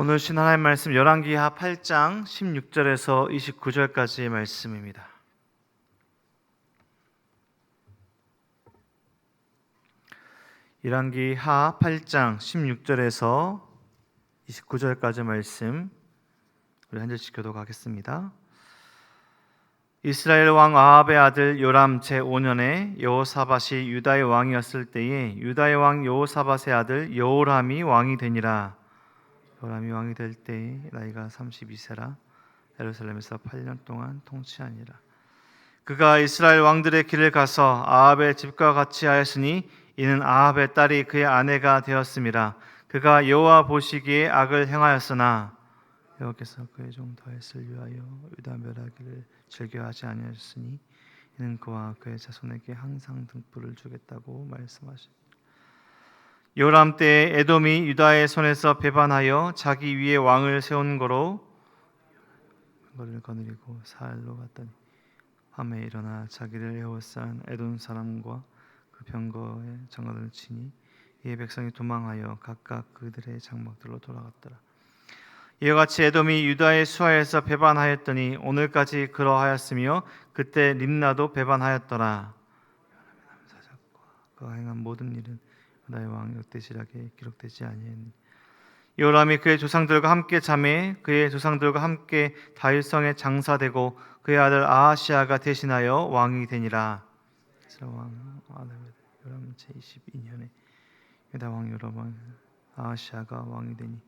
오늘 하나님 말씀 열왕기하 8장 16절에서 29절까지의 말씀입니다. 열왕기하 8장 16절에서 29절까지 말씀 우리 한 절씩 교독하겠습니다. 이스라엘 왕 아합의 아들 요람 제5년에 여호사밧이 유다의 왕이었을 때에 유다의 왕 여호사밧의 아들 여호람이 왕이 되니라. 요람이 왕이 될 때에 나이가 32세라 예루살렘에서 8년 동안 통치하니라. 그가 이스라엘 왕들의 길을 가서 아합의 집과 같이 하였으니 이는 아합의 딸이 그의 아내가 되었음이라. 그가 여호와 보시기에 악을 행하였으나 여호와께서 그의 종 다윗을 위하여 유다 멸하기를 즐겨하지 아니하셨으니 이는 그와 그의 자손에게 항상 등불을 주겠다고 말씀하시니라. 요람 때에 에돔이 유다의 손에서 배반하여 자기 위에 왕을 세운 거로 그를 거느리고 사흘로 갔더니 밤에 일어나 자기를 에워싼 에돔 사람과 그 병거에 장갑을 치니 이에 백성이 도망하여 각각 그들의 장막들로 돌아갔더라. 이와 같이 에돔이 유다의 수하에서 배반하였더니 오늘까지 그러하였으며 그때 림나도 배반하였더라. 그가 행한 모든 일은 나의 왕 역대시락에 기록되지 아니하니 요람이 그의 조상들과 함께 잠에 그의 조상들과 함께 다윗성에 장사되고 그의 아들 아하시아가 대신하여 왕이 되니라. 이스라엘 왕 요람 제22년에 유다 왕 요람 아하시아가 왕이 되니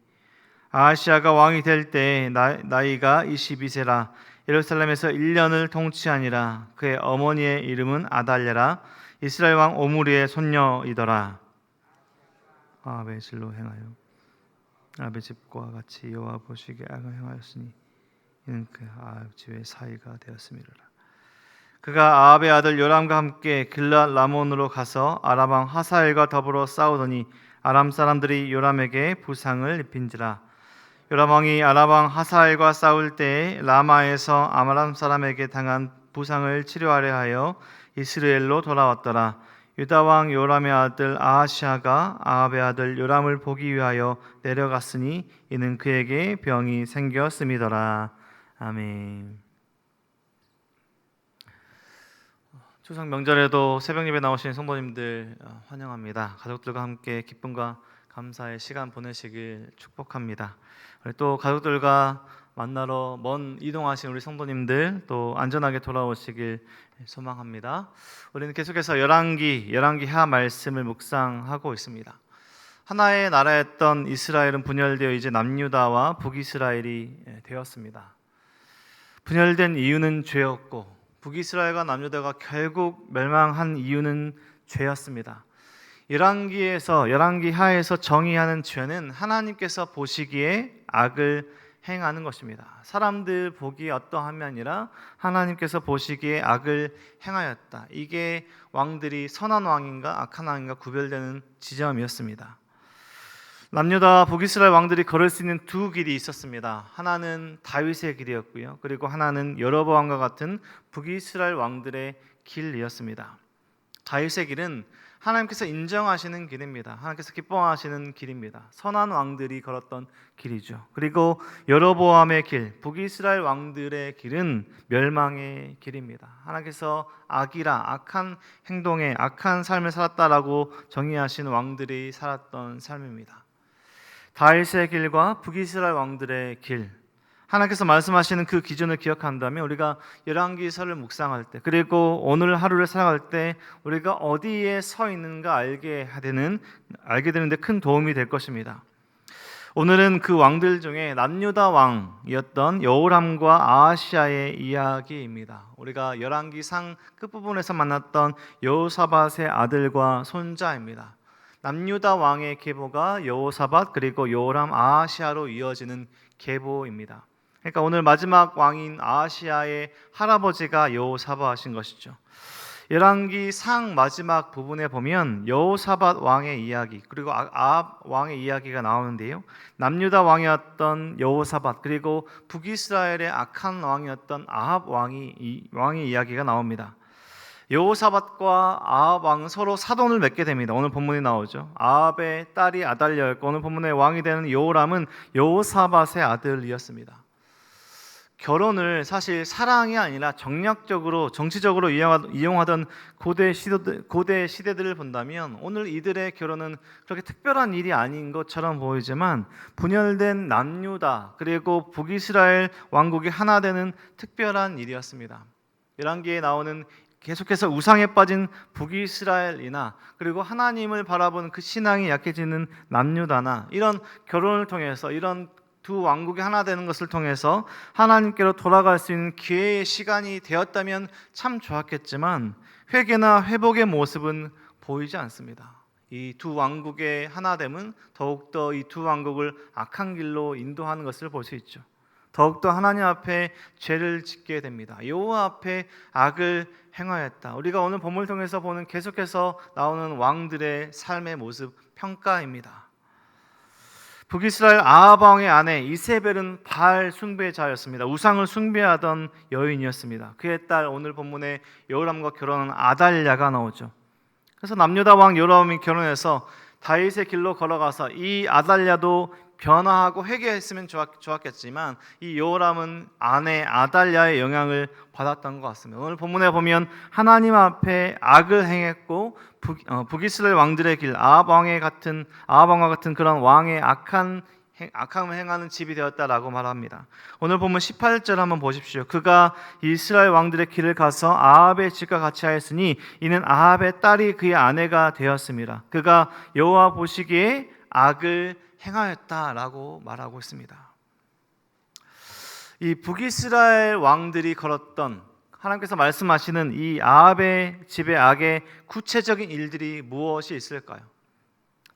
아하시아가 왕이 될 때 나이가 22세라 예루살렘에서 1년을 통치하니라. 그의 어머니의 이름은 아달랴라 이스라엘 왕 오므리의 손녀이더라. 아합의 진로 행하여 아합의 집과 같이 여호와 보시기에 악을 행하였으니 이는 그 아합 집의 사이가 되었음이로라. 그가 아합의 아들 요람과 함께 길랏 라몬으로 가서 아람 왕 하사엘과 더불어 싸우더니 아람 사람들이 요람에게 부상을 입힌지라. 요람 왕이 아람 왕 하사엘과 싸울 때에 라마에서 아람 사람에게 당한 부상을 치료하려 하여 이스라엘로 돌아왔더라. 유다 왕 요람의 아들 아하시아가 아합의 아들 요람을 보기 위하여 내려갔으니 이는 그에게 병이 생겼음이더라. 아멘. 추석 명절에도 새벽 예배 나오신 성도님들 환영합니다. 가족들과 함께 기쁨과 감사의 시간 보내시길 축복합니다. 또 가족들과 만나러 먼 이동하신 우리 성도님들 또 안전하게 돌아오시길 소망합니다. 우리는 계속해서 열왕기하 말씀을 묵상하고 있습니다. 하나의 나라였던 이스라엘은 분열되어 이제 남유다와 북이스라엘이 되었습니다. 분열된 이유는 죄였고 북이스라엘과 남유다가 결국 멸망한 이유는 죄였습니다. 열왕기하에서 정의하는 죄는 하나님께서 보시기에 악을 행하는 것입니다. 사람들 보기에 어떠함이 아니라 하나님께서 보시기에 악을 행하였다. 이게 왕들이 선한 왕인가 악한 왕인가 구별되는 지점이었습니다. 남유다와 북이스라엘 왕들이 걸을 수 있는 두 길이 있었습니다. 하나는 다윗의 길이었고요. 그리고 하나는 여로보암과 같은 북이스라엘 왕들의 길이었습니다. 다윗의 길은 하나님께서 인정하시는 길입니다. 하나님께서 기뻐하시는 길입니다. 선한 왕들이 걸었던 길이죠. 그리고 여로보암의 길, 북이스라엘 왕들의 길은 멸망의 길입니다. 하나님께서 악이라 악한 행동에 악한 삶을 살았다라고 정의하신 왕들이 살았던 삶입니다. 다윗의 길과 북이스라엘 왕들의 길, 하나님께서 말씀하시는 그 기준을 기억한다면 우리가 열왕기서를 묵상할 때 그리고 오늘 하루를 살아갈 때 우리가 어디에 서 있는가 알게 되는데 큰 도움이 될 것입니다. 오늘은 그 왕들 중에 남유다 왕이었던 여호람과 아하시아의 이야기입니다. 우리가 열왕기상 끝부분에서 만났던 여호사밧의 아들과 손자입니다. 남유다 왕의 계보가 여호사밧 그리고 여호람 아하시아로 이어지는 계보입니다. 그러니까 오늘 마지막 왕인 아하시아의 할아버지가 여호사밧인 것이죠. 열왕기상 마지막 부분에 보면 여호사밧 왕의 이야기 그리고 아합 왕의 이야기가 나오는데요. 남유다 왕이었던 여호사밧 그리고 북이스라엘의 악한 왕이었던 아합 왕의 이야기가 나옵니다. 여호사밧과 아합 왕은 서로 사돈을 맺게 됩니다. 오늘 본문이 나오죠. 아합의 딸이 아달랴였고 오늘 본문의 왕이 되는 여호람은 여호사밧의 아들이었습니다. 결혼을 사실 사랑이 아니라 정략적으로 정치적으로 이용하던 고대 시대들을 본다면 오늘 이들의 결혼은 그렇게 특별한 일이 아닌 것처럼 보이지만 분열된 남유다 그리고 북이스라엘 왕국이 하나 되는 특별한 일이었습니다. 열왕기에 나오는 계속해서 우상에 빠진 북이스라엘이나 그리고 하나님을 바라보는 그 신앙이 약해지는 남유다나 이런 결혼을 통해서 이런 두 왕국이 하나 되는 것을 통해서 하나님께로 돌아갈 수 있는 기회의 시간이 되었다면 참 좋았겠지만 회개나 회복의 모습은 보이지 않습니다. 이 두 왕국의 하나됨은 더욱더 이 두 왕국을 악한 길로 인도하는 것을 볼 수 있죠. 더욱더 하나님 앞에 죄를 짓게 됩니다. 여호와 앞에 악을 행하였다. 우리가 오늘 본문을 통해서 보는 계속해서 나오는 왕들의 삶의 모습 평가입니다. 북이스라엘 아합 왕의 아내 이세벨은 바알 숭배자였습니다. 우상을 숭배하던 여인이었습니다. 그의 딸 오늘 본문에 여호람과 결혼한 아달랴가 나오죠. 그래서 남유다 왕 여호람이 결혼해서 다윗의 길로 걸어가서 이 아달랴도 변화하고 회개했으면 좋았겠지만 이 여호람은 아내 아달랴의 영향을 받았던 것 같습니다. 오늘 본문에 보면 하나님 앞에 악을 행했고 북이스라엘 왕들의 길 아합 왕과 같은 그런 왕의 악함을 행하는 집이 되었다라고 말합니다. 오늘 본문 18절 한번 보십시오. 그가 이스라엘 왕들의 길을 가서 아합의 집과 같이 하였으니 이는 아합의 딸이 그의 아내가 되었습니다. 그가 여호와 보시기에 악을 행하였다라고 말하고 있습니다. 이 북이스라엘 왕들이 걸었던 하나님께서 말씀하시는 이 아합의 집의 악의 구체적인 일들이 무엇이 있을까요?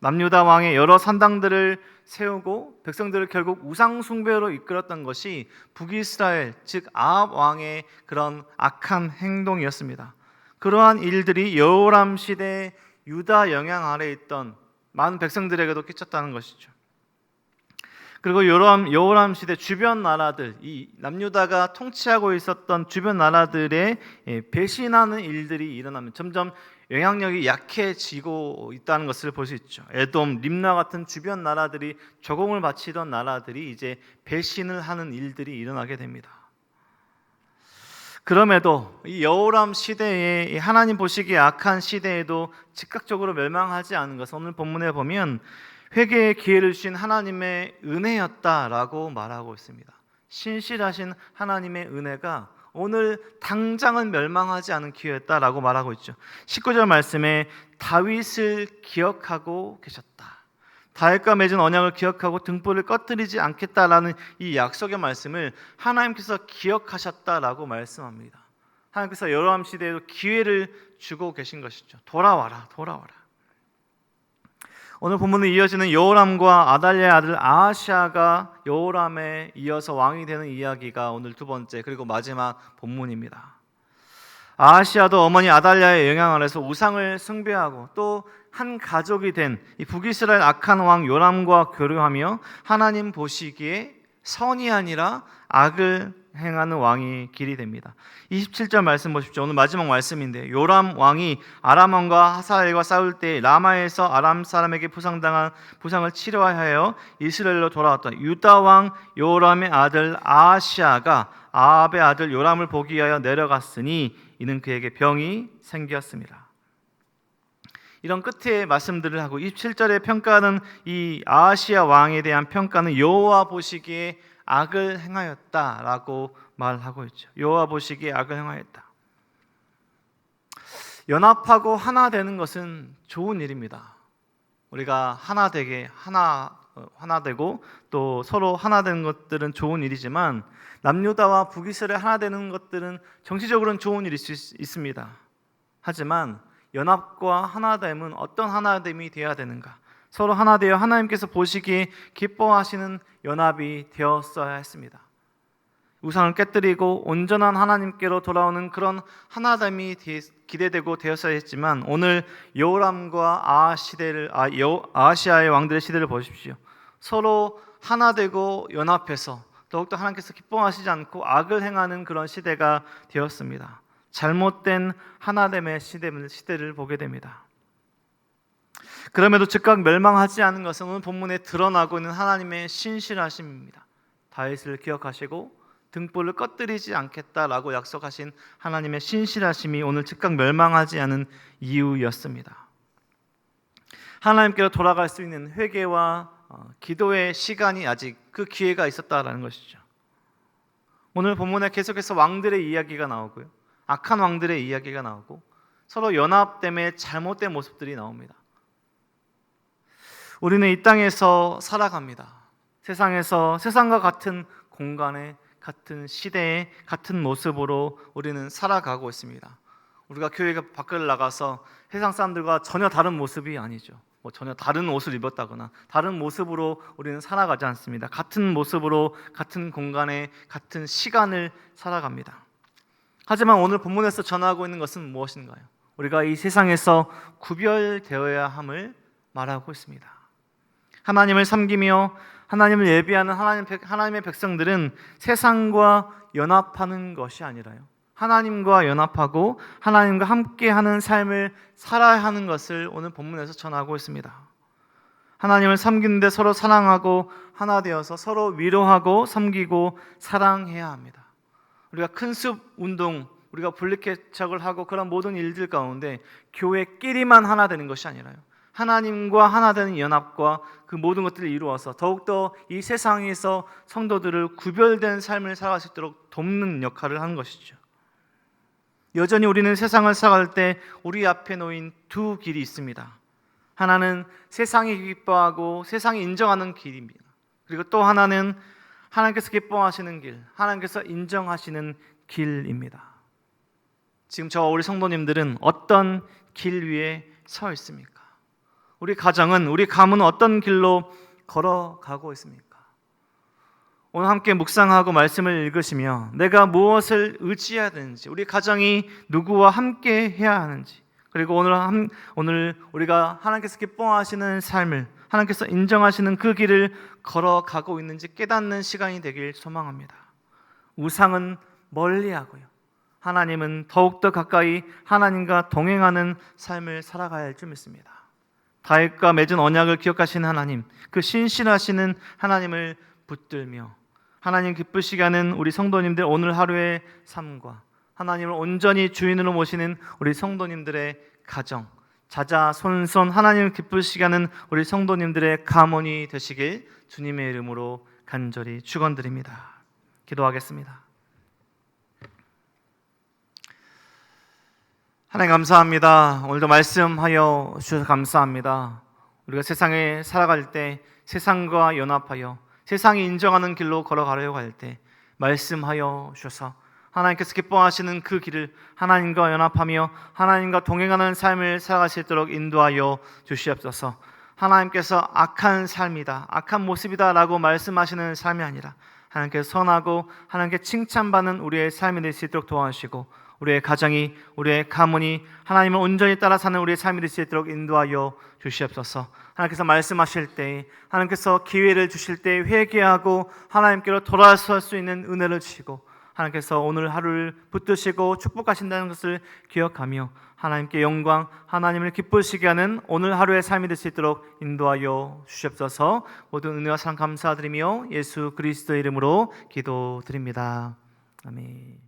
남유다 왕의 여러 산당들을 세우고 백성들을 결국 우상 숭배로 이끌었던 것이 북이스라엘 즉 아합 왕의 그런 악한 행동이었습니다. 그러한 일들이 여호람 시대 유다 영향 아래 있던 많은 백성들에게도 끼쳤다는 것이죠. 그리고 여호람 시대 주변 나라들, 이 남유다가 통치하고 있었던 주변 나라들의 배신하는 일들이 일어나면 점점 영향력이 약해지고 있다는 것을 볼 수 있죠. 에돔, 림나 같은 주변 나라들이 조공을 바치던 나라들이 이제 배신을 하는 일들이 일어나게 됩니다. 그럼에도 이 여호람 시대에 하나님 보시기에 악한 시대에도 즉각적으로 멸망하지 않은 것은 오늘 본문에 보면 회개의 기회를 주신 하나님의 은혜였다라고 말하고 있습니다. 신실하신 하나님의 은혜가 오늘 당장은 멸망하지 않은 기회였다라고 말하고 있죠. 19절 말씀에 다윗을 기억하고 계셨다. 다윗과 맺은 언약을 기억하고 등불을 꺼뜨리지 않겠다라는 이 약속의 말씀을 하나님께서 기억하셨다라고 말씀합니다. 하나님께서 여호람 시대에도 기회를 주고 계신 것이죠. 돌아와라. 오늘 본문은 이어지는 여호람과 아달랴의 아들 아하시아가 여호람에 이어서 왕이 되는 이야기가 오늘 두 번째 그리고 마지막 본문입니다. 아하시아도 어머니 아달랴의 영향 아래서 우상을 숭배하고 또 한 가족이 된 이 북이스라엘 악한 왕 요람과 교류하며 하나님 보시기에 선이 아니라 악을 행하는 왕이 길이 됩니다. 27절 말씀 보십시오. 오늘 마지막 말씀인데 요람 왕이 아람 왕과 하사엘과 싸울 때 라마에서 아람 사람에게 부상을 치료하여 이스라엘로 돌아왔다. 유다 왕 요람의 아들 아하시아가 아합의 아들 요람을 보기 위하여 내려갔으니 이는 그에게 병이 생겼습니다. 이런 끝에 말씀들을 하고 27절의 평가는 이 아하시아 왕에 대한 평가는 여호와 보시기에 악을 행하였다라고 말하고 있죠. 여호와 보시기에 악을 행하였다. 연합하고 하나 되는 것은 좋은 일입니다. 우리가 하나 되고 또 서로 하나 되는 것들은 좋은 일이지만 남유다와 북이스라엘 하나 되는 것들은 정치적으로는 좋은 일일 수 있습니다. 하지만 연합과 하나됨은 어떤 하나됨이 되어야 되는가? 서로 하나 되어 하나님께서 보시기에 기뻐하시는 연합이 되었어야 했습니다. 우상을 깨뜨리고 온전한 하나님께로 돌아오는 그런 하나됨이 기대되고 되었어야 했지만 오늘 여호람과 아하시아의 왕들의 시대를 보십시오. 서로 하나 되고 연합해서 더욱더 하나님께서 기뻐하시지 않고 악을 행하는 그런 시대가 되었습니다. 잘못된 하나됨의 시대를 보게 됩니다. 그럼에도 즉각 멸망하지 않은 것은 오늘 본문에 드러나고 있는 하나님의 신실하심입니다. 다윗을 기억하시고 등불을 꺼뜨리지 않겠다라고 약속하신 하나님의 신실하심이 오늘 즉각 멸망하지 않은 이유였습니다. 하나님께로 돌아갈 수 있는 회개와 기도의 시간이 아직 그 기회가 있었다라는 것이죠. 오늘 본문에 계속해서 왕들의 이야기가 나오고요, 악한 왕들의 이야기가 나오고 서로 연합 때문에 잘못된 모습들이 나옵니다. 우리는 이 땅에서 살아갑니다. 세상에서 세상과 같은 공간에, 같은 시대에, 같은 모습으로 우리는 살아가고 있습니다. 우리가 교회 밖을 나가서 세상 사람들과 전혀 다른 모습이 아니죠. 전혀 다른 옷을 입었다거나 다른 모습으로 우리는 살아가지 않습니다. 같은 모습으로, 같은 공간에, 같은 시간을 살아갑니다. 하지만 오늘 본문에서 전하고 있는 것은 무엇인가요? 우리가 이 세상에서 구별되어야 함을 말하고 있습니다. 하나님을 섬기며 하나님을 예비하는 하나님의 백성들은 세상과 연합하는 것이 아니라요, 하나님과 연합하고 하나님과 함께하는 삶을 살아야 하는 것을 오늘 본문에서 전하고 있습니다. 하나님을 섬기는데 서로 사랑하고 하나 되어서 서로 위로하고 섬기고 사랑해야 합니다. 우리가 큰 숲 운동, 우리가 분리개척을 하고 그런 모든 일들 가운데 교회끼리만 하나 되는 것이 아니라요, 하나님과 하나 되는 연합과 그 모든 것들을 이루어서 더욱더 이 세상에서 성도들을 구별된 삶을 살아갈 수 있도록 돕는 역할을 하는 것이죠. 여전히 우리는 세상을 살아갈 때 우리 앞에 놓인 두 길이 있습니다. 하나는 세상이 기뻐하고 세상이 인정하는 길입니다. 그리고 또 하나는 하나님께서 기뻐하시는 길, 하나님께서 인정하시는 길입니다. 지금 저와 우리 성도님들은 어떤 길 위에 서 있습니까? 우리 가정은, 우리 가문은 어떤 길로 걸어가고 있습니까? 오늘 함께 묵상하고 말씀을 읽으시며 내가 무엇을 의지해야 되는지, 우리 가정이 누구와 함께 해야 하는지, 그리고 오늘 우리가 하나님께서 기뻐하시는 삶을, 하나님께서 인정하시는 그 길을 걸어가고 있는지 깨닫는 시간이 되길 소망합니다. 우상은 멀리하고요, 하나님은 더욱더 가까이 하나님과 동행하는 삶을 살아가야 할 줄 믿습니다. 다윗과 맺은 언약을 기억하시는 하나님, 그 신실하시는 하나님을 붙들며 하나님 기쁘시게 하는 우리 성도님들 오늘 하루의 삶과 하나님을 온전히 주인으로 모시는 우리 성도님들의 가정, 자자손손 하나님을 기쁘시게 하는 우리 성도님들의 가문이 되시길 주님의 이름으로 간절히 축원드립니다. 기도하겠습니다. 하나님 감사합니다. 오늘도 말씀하여 주셔서 감사합니다. 우리가 세상에 살아갈 때 세상과 연합하여 세상이 인정하는 길로 걸어가려고 할 때 말씀하여 주셔서 하나님께서 기뻐하시는 그 길을 하나님과 연합하며 하나님과 동행하는 삶을 살아갈 수 있도록 인도하여 주시옵소서. 하나님께서 악한 삶이다, 악한 모습이다 라고 말씀하시는 삶이 아니라 하나님께서 선하고 하나님께 칭찬받는 우리의 삶이 될 수 있도록 도와주시고 우리의 가정이, 우리의 가문이 하나님을 온전히 따라 사는 우리의 삶이 될 수 있도록 인도하여 주시옵소서. 하나님께서 말씀하실 때, 하나님께서 기회를 주실 때 회개하고 하나님께로 돌아설 수 있는 은혜를 주시고 하나님께서 오늘 하루를 붙드시고 축복하신다는 것을 기억하며 하나님께 영광, 하나님을 기쁘시게 하는 오늘 하루의 삶이 될 수 있도록 인도하여 주시옵소서. 모든 은혜와 사랑 감사드리며 예수 그리스도의 이름으로 기도드립니다. 아멘.